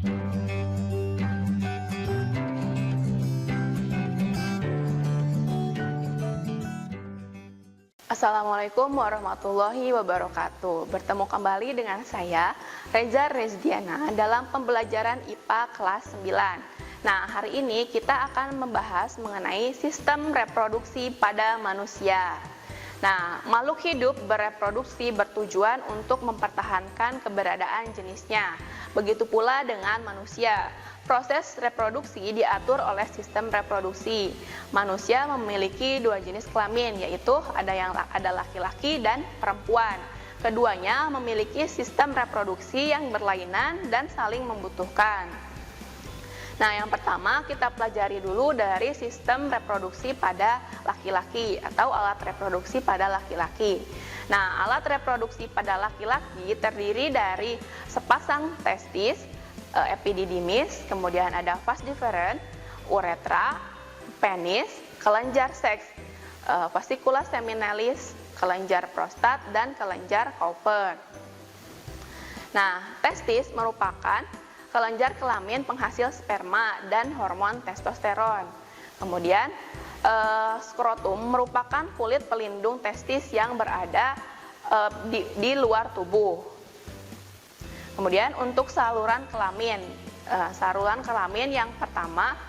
Assalamualaikum warahmatullahi wabarakatuh. Bertemu kembali dengan saya, Reza Rezdiana, dalam pembelajaran IPA kelas 9. Nah, hari ini kita akan membahas mengenai sistem reproduksi pada manusia. Nah, makhluk hidup bereproduksi bertujuan untuk mempertahankan keberadaan jenisnya. Begitu pula dengan manusia. Proses reproduksi diatur oleh sistem reproduksi. Manusia memiliki dua jenis kelamin, yaitu ada laki-laki dan perempuan. Keduanya memiliki sistem reproduksi yang berlainan dan saling membutuhkan. Nah, yang pertama kita pelajari dulu dari sistem reproduksi pada laki-laki atau alat reproduksi pada laki-laki. Nah, alat reproduksi pada laki-laki terdiri dari sepasang testis, epididymis, kemudian ada vas deferens, uretra, penis, kelenjar seks, fascicula seminalis, kelenjar prostat, dan kelenjar Cowper. Nah, testis merupakan kelenjar kelamin penghasil sperma dan hormon testosteron. Kemudian, skrotum merupakan kulit pelindung testis yang berada di luar tubuh. Kemudian untuk saluran kelamin yang pertama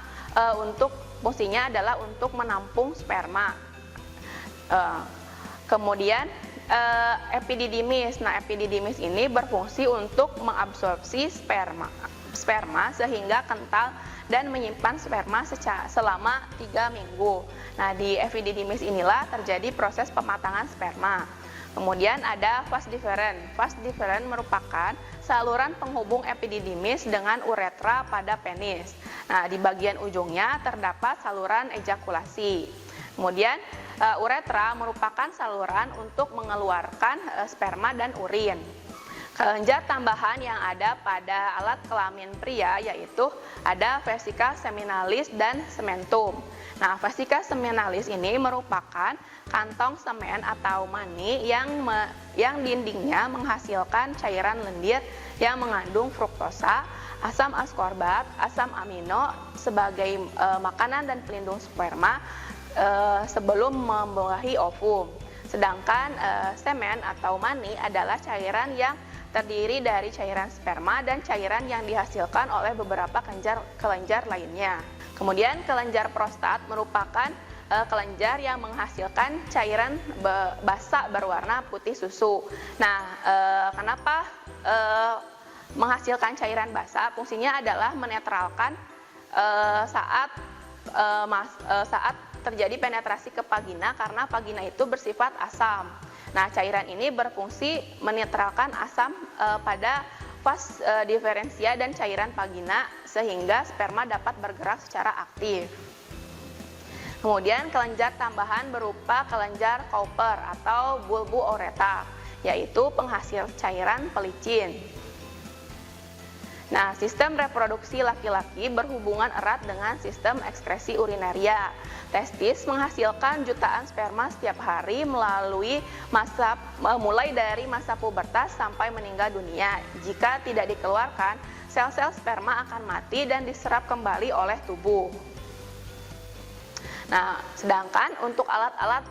untuk fungsinya adalah untuk menampung sperma. Kemudian epididymis. Nah, epididymis ini berfungsi untuk mengabsorpsi sperma sehingga kental dan menyimpan sperma selama 3 minggu. Nah, di epididymis inilah terjadi proses pematangan sperma. Kemudian ada vas deferens. Vas deferens merupakan saluran penghubung epididymis dengan uretra pada penis. Nah, di bagian ujungnya terdapat saluran ejakulasi. Kemudian uretra merupakan saluran untuk mengeluarkan sperma dan urin. Kelenjar tambahan yang ada pada alat kelamin pria yaitu ada vesica seminalis dan sementum. Nah, vesica seminalis ini merupakan kantong semen atau mani yang dindingnya menghasilkan cairan lendir yang mengandung fruktosa, asam askorbat, asam amino sebagai makanan dan pelindung sperma sebelum membuahi ovum. Sedangkan semen atau mani adalah cairan yang terdiri dari cairan sperma dan cairan yang dihasilkan oleh beberapa kelenjar lainnya. Kemudian kelenjar prostat merupakan kelenjar yang menghasilkan cairan basa berwarna putih susu. Nah, kenapa menghasilkan cairan basa? Fungsinya adalah menetralkan saat terjadi penetrasi ke vagina karena vagina itu bersifat asam. Nah, cairan ini berfungsi menetralkan asam pada vas diferensia dan cairan vagina sehingga sperma dapat bergerak secara aktif. Kemudian kelenjar tambahan berupa kelenjar Cowper atau bulboureta, yaitu penghasil cairan pelicin. Nah, sistem reproduksi laki-laki berhubungan erat dengan sistem ekskresi urinaria. Testis menghasilkan jutaan sperma setiap hari mulai dari masa pubertas sampai meninggal dunia. Jika tidak dikeluarkan, sel-sel sperma akan mati dan diserap kembali oleh tubuh. Nah, sedangkan untuk alat-alat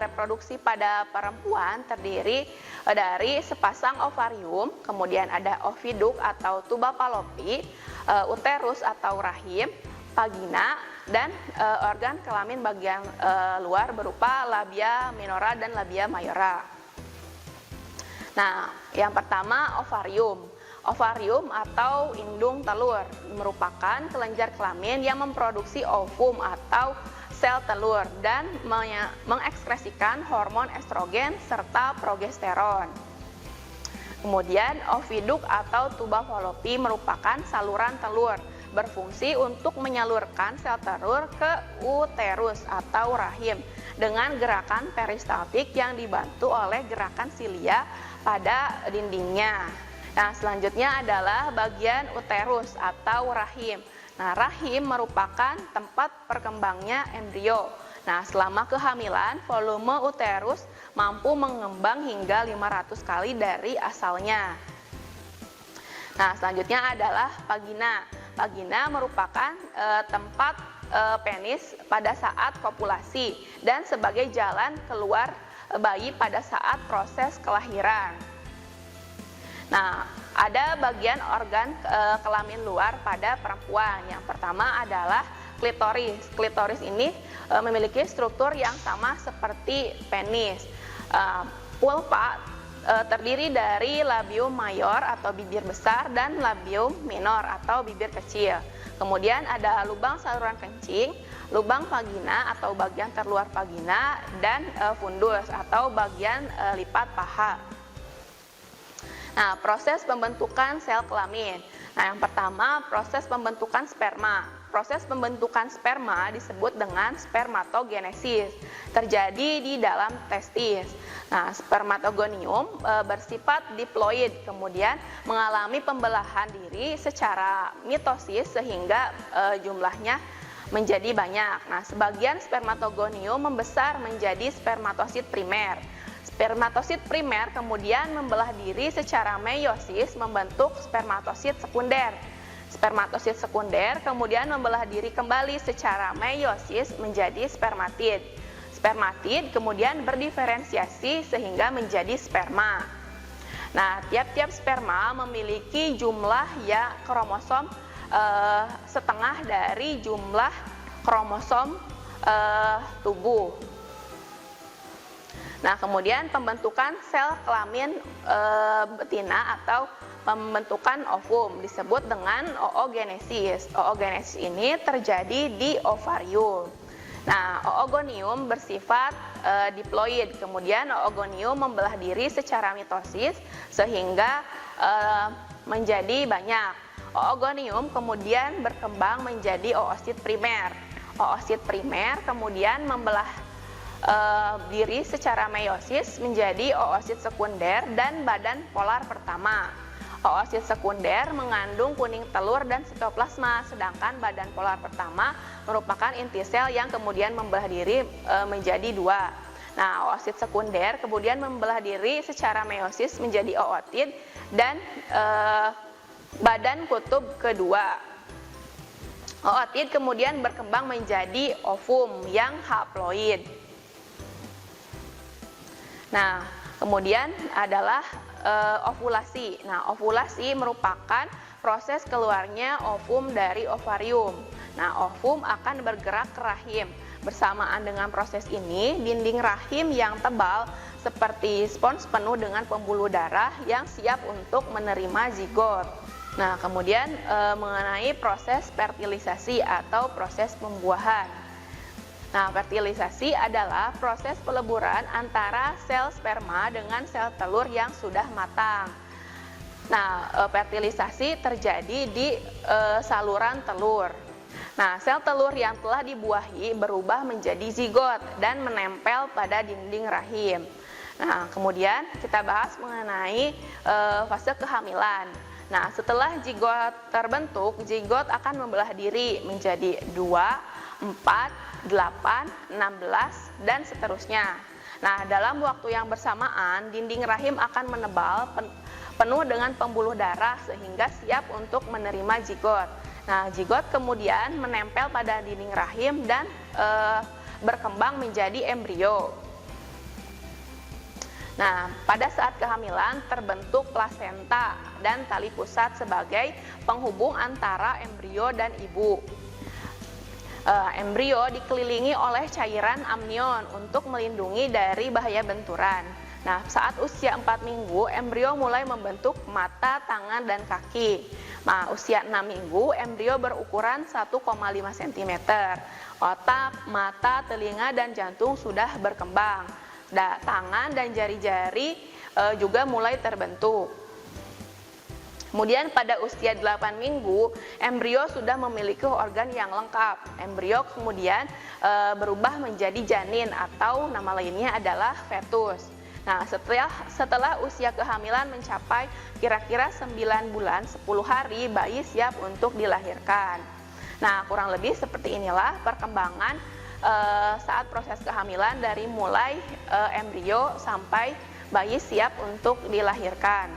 reproduksi pada perempuan terdiri dari sepasang ovarium, kemudian ada oviduk atau tuba falopi, uterus atau rahim, vagina, dan organ kelamin bagian luar berupa labia minora dan labia mayora. Nah, yang pertama ovarium. Ovarium atau indung telur merupakan kelenjar kelamin yang memproduksi ovum atau sel telur dan mengekskresikan hormon estrogen serta progesteron. Kemudian oviduk atau tuba falopi merupakan saluran telur berfungsi untuk menyalurkan sel telur ke uterus atau rahim dengan gerakan peristaltik yang dibantu oleh gerakan silia pada dindingnya. Nah, selanjutnya adalah bagian uterus atau rahim. Nah, rahim merupakan tempat perkembangnya embrio. Nah, selama kehamilan, volume uterus mampu mengembang hingga 500 kali dari asalnya. Nah, selanjutnya adalah vagina. Vagina merupakan tempat penis pada saat kopulasi dan sebagai jalan keluar bayi pada saat proses kelahiran. Nah, ada bagian organ kelamin luar pada perempuan. Yang pertama adalah klitoris. Klitoris ini memiliki struktur yang sama seperti penis. Pulpa terdiri dari labium mayor atau bibir besar dan labium minor atau bibir kecil. Kemudian ada lubang saluran kencing, lubang vagina atau bagian terluar vagina, dan fundus atau bagian lipat paha. Nah, proses pembentukan sel kelamin. Nah, yang pertama proses pembentukan sperma. Proses pembentukan sperma disebut dengan spermatogenesis, terjadi di dalam testis. Nah, spermatogonium bersifat diploid, kemudian mengalami pembelahan diri secara mitosis sehingga jumlahnya menjadi banyak. Nah, sebagian spermatogonium membesar menjadi spermatosit primer. Spermatosit primer kemudian membelah diri secara meiosis membentuk spermatosit sekunder. Spermatosit sekunder kemudian membelah diri kembali secara meiosis menjadi spermatid. Spermatid kemudian berdiferensiasi sehingga menjadi sperma. Nah, tiap-tiap sperma memiliki jumlah kromosom setengah dari jumlah kromosom tubuh. Nah, kemudian pembentukan sel kelamin betina atau pembentukan ovum disebut dengan oogenesis. Oogenesis ini terjadi di ovarium. Nah, oogonium bersifat diploid, kemudian oogonium membelah diri secara mitosis sehingga menjadi banyak. Oogonium kemudian berkembang menjadi oosit primer. Oosit primer kemudian membelah diri secara meiosis menjadi oosit sekunder dan badan polar pertama. Oosit sekunder mengandung kuning telur dan sitoplasma, sedangkan badan polar pertama merupakan inti sel yang kemudian membelah diri menjadi dua. Nah, oosit sekunder kemudian membelah diri secara meiosis menjadi ootid dan badan kutub kedua. Ootid kemudian berkembang menjadi ovum yang haploid. Nah, kemudian adalah ovulasi. Nah, ovulasi merupakan proses keluarnya ovum dari ovarium. Nah, ovum akan bergerak ke rahim. Bersamaan dengan proses ini, dinding rahim yang tebal seperti spons penuh dengan pembuluh darah yang siap untuk menerima zigot. Nah, kemudian mengenai proses fertilisasi atau proses pembuahan. Nah, fertilisasi adalah proses peleburan antara sel sperma dengan sel telur yang sudah matang. Nah, fertilisasi terjadi di saluran telur. Nah, sel telur yang telah dibuahi berubah menjadi zigot dan menempel pada dinding rahim. Nah, kemudian kita bahas mengenai fase kehamilan. Nah, setelah zigot terbentuk, zigot akan membelah diri menjadi 2, 4, 8, 16, dan seterusnya. Nah, dalam waktu yang bersamaan, dinding rahim akan menebal penuh dengan pembuluh darah sehingga siap untuk menerima zigot. Nah, zigot kemudian menempel pada dinding rahim dan berkembang menjadi embrio. Nah, pada saat kehamilan terbentuk plasenta dan tali pusat sebagai penghubung antara embrio dan ibu. Embrio dikelilingi oleh cairan amnion untuk melindungi dari bahaya benturan. Nah, saat usia 4 minggu, embrio mulai membentuk mata, tangan, dan kaki. Nah, usia 6 minggu, embrio berukuran 1,5 cm. Otak, mata, telinga, dan jantung sudah berkembang. Tangan dan jari-jari juga mulai terbentuk. Kemudian pada usia 8 minggu, embrio sudah memiliki organ yang lengkap. Embrio kemudian berubah menjadi janin atau nama lainnya adalah fetus. Nah, setelah usia kehamilan mencapai kira-kira 9 bulan 10 hari, bayi siap untuk dilahirkan. Nah, kurang lebih seperti inilah perkembangan saat proses kehamilan dari mulai embrio sampai bayi siap untuk dilahirkan.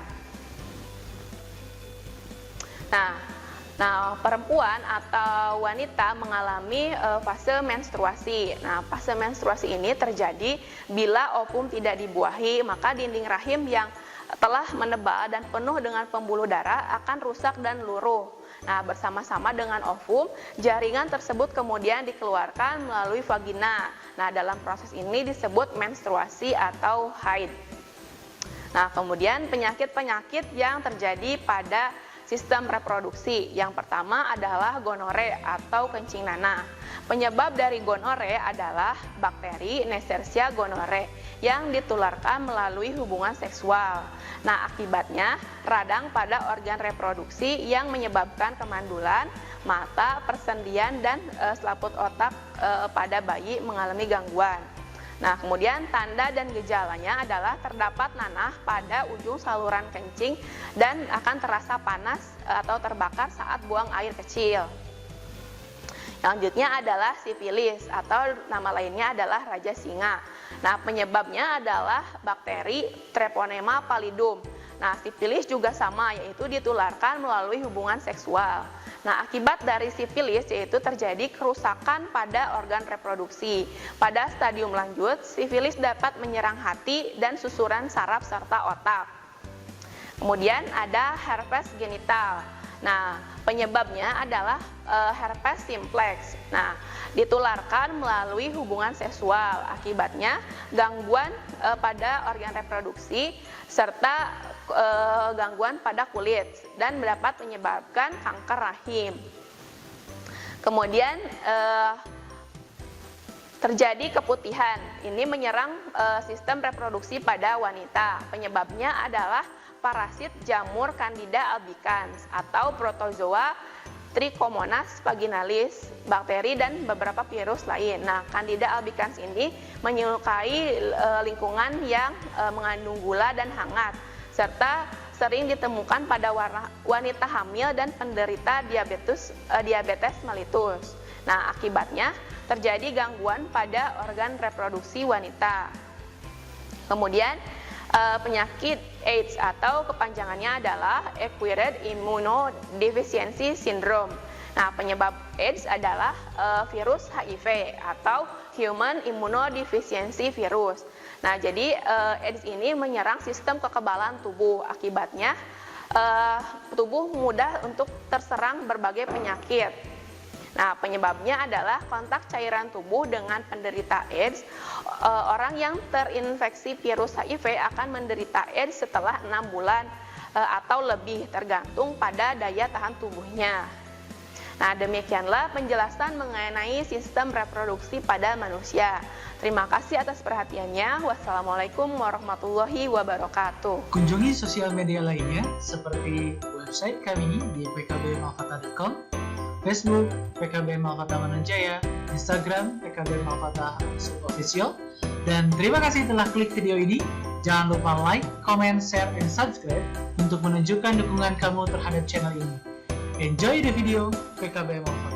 Nah, perempuan atau wanita mengalami fase menstruasi. Nah, fase menstruasi ini terjadi bila ovum tidak dibuahi, maka dinding rahim yang telah menebal dan penuh dengan pembuluh darah akan rusak dan luruh. Nah, bersama-sama dengan ovum, jaringan tersebut kemudian dikeluarkan melalui vagina. Nah, dalam proses ini disebut menstruasi atau haid. Nah, kemudian penyakit-penyakit yang terjadi pada sistem reproduksi. Yang pertama adalah gonore atau kencing nanah. Penyebab dari gonore adalah bakteri Neisseria gonorrhoeae yang ditularkan melalui hubungan seksual. Nah, akibatnya radang pada organ reproduksi yang menyebabkan kemandulan, mata, persendian, dan selaput otak pada bayi mengalami gangguan. Nah, kemudian tanda dan gejalanya adalah terdapat nanah pada ujung saluran kencing dan akan terasa panas atau terbakar saat buang air kecil. Selanjutnya adalah sifilis atau nama lainnya adalah raja singa. Nah, penyebabnya adalah bakteri Treponema pallidum. Nah, sifilis juga sama, yaitu ditularkan melalui hubungan seksual. Nah, akibat dari sifilis yaitu terjadi kerusakan pada organ reproduksi. Pada stadium lanjut, sifilis dapat menyerang hati dan susuran saraf serta otak. Kemudian ada herpes genital. Nah, penyebabnya adalah herpes simplex. Nah, ditularkan melalui hubungan seksual. Akibatnya gangguan pada organ reproduksi serta gangguan pada kulit dan dapat menyebabkan kanker rahim. Kemudian terjadi keputihan. Ini menyerang sistem reproduksi pada wanita. Penyebabnya adalah parasit jamur Candida albicans atau protozoa Trichomonas vaginalis, bakteri dan beberapa virus lain. Nah, Candida albicans ini menyukai lingkungan yang mengandung gula dan hangat, serta sering ditemukan pada wanita hamil dan penderita diabetes mellitus. Nah, akibatnya terjadi gangguan pada organ reproduksi wanita. Kemudian penyakit AIDS atau kepanjangannya adalah Acquired Immunodeficiency Syndrome. Nah, penyebab AIDS adalah virus HIV atau Human Immunodeficiency Virus. Nah, jadi AIDS ini menyerang sistem kekebalan tubuh. Akibatnya tubuh mudah untuk terserang berbagai penyakit. Nah, penyebabnya adalah kontak cairan tubuh dengan penderita AIDS. Orang yang terinfeksi virus HIV akan menderita AIDS setelah 6 bulan atau lebih, tergantung pada daya tahan tubuhnya. Nah, demikianlah penjelasan mengenai sistem reproduksi pada manusia. Terima kasih atas perhatiannya. Wassalamualaikum warahmatullahi wabarakatuh. Kunjungi sosial media lainnya seperti website kami di pkbmalkata.com, Facebook PKB Malkata Mananjaya, Instagram PKB Malkata _official. Dan terima kasih telah klik video ini. Jangan lupa like, comment, share, dan subscribe untuk menunjukkan dukungan kamu terhadap channel ini. Enjoy the video PKB Malkata.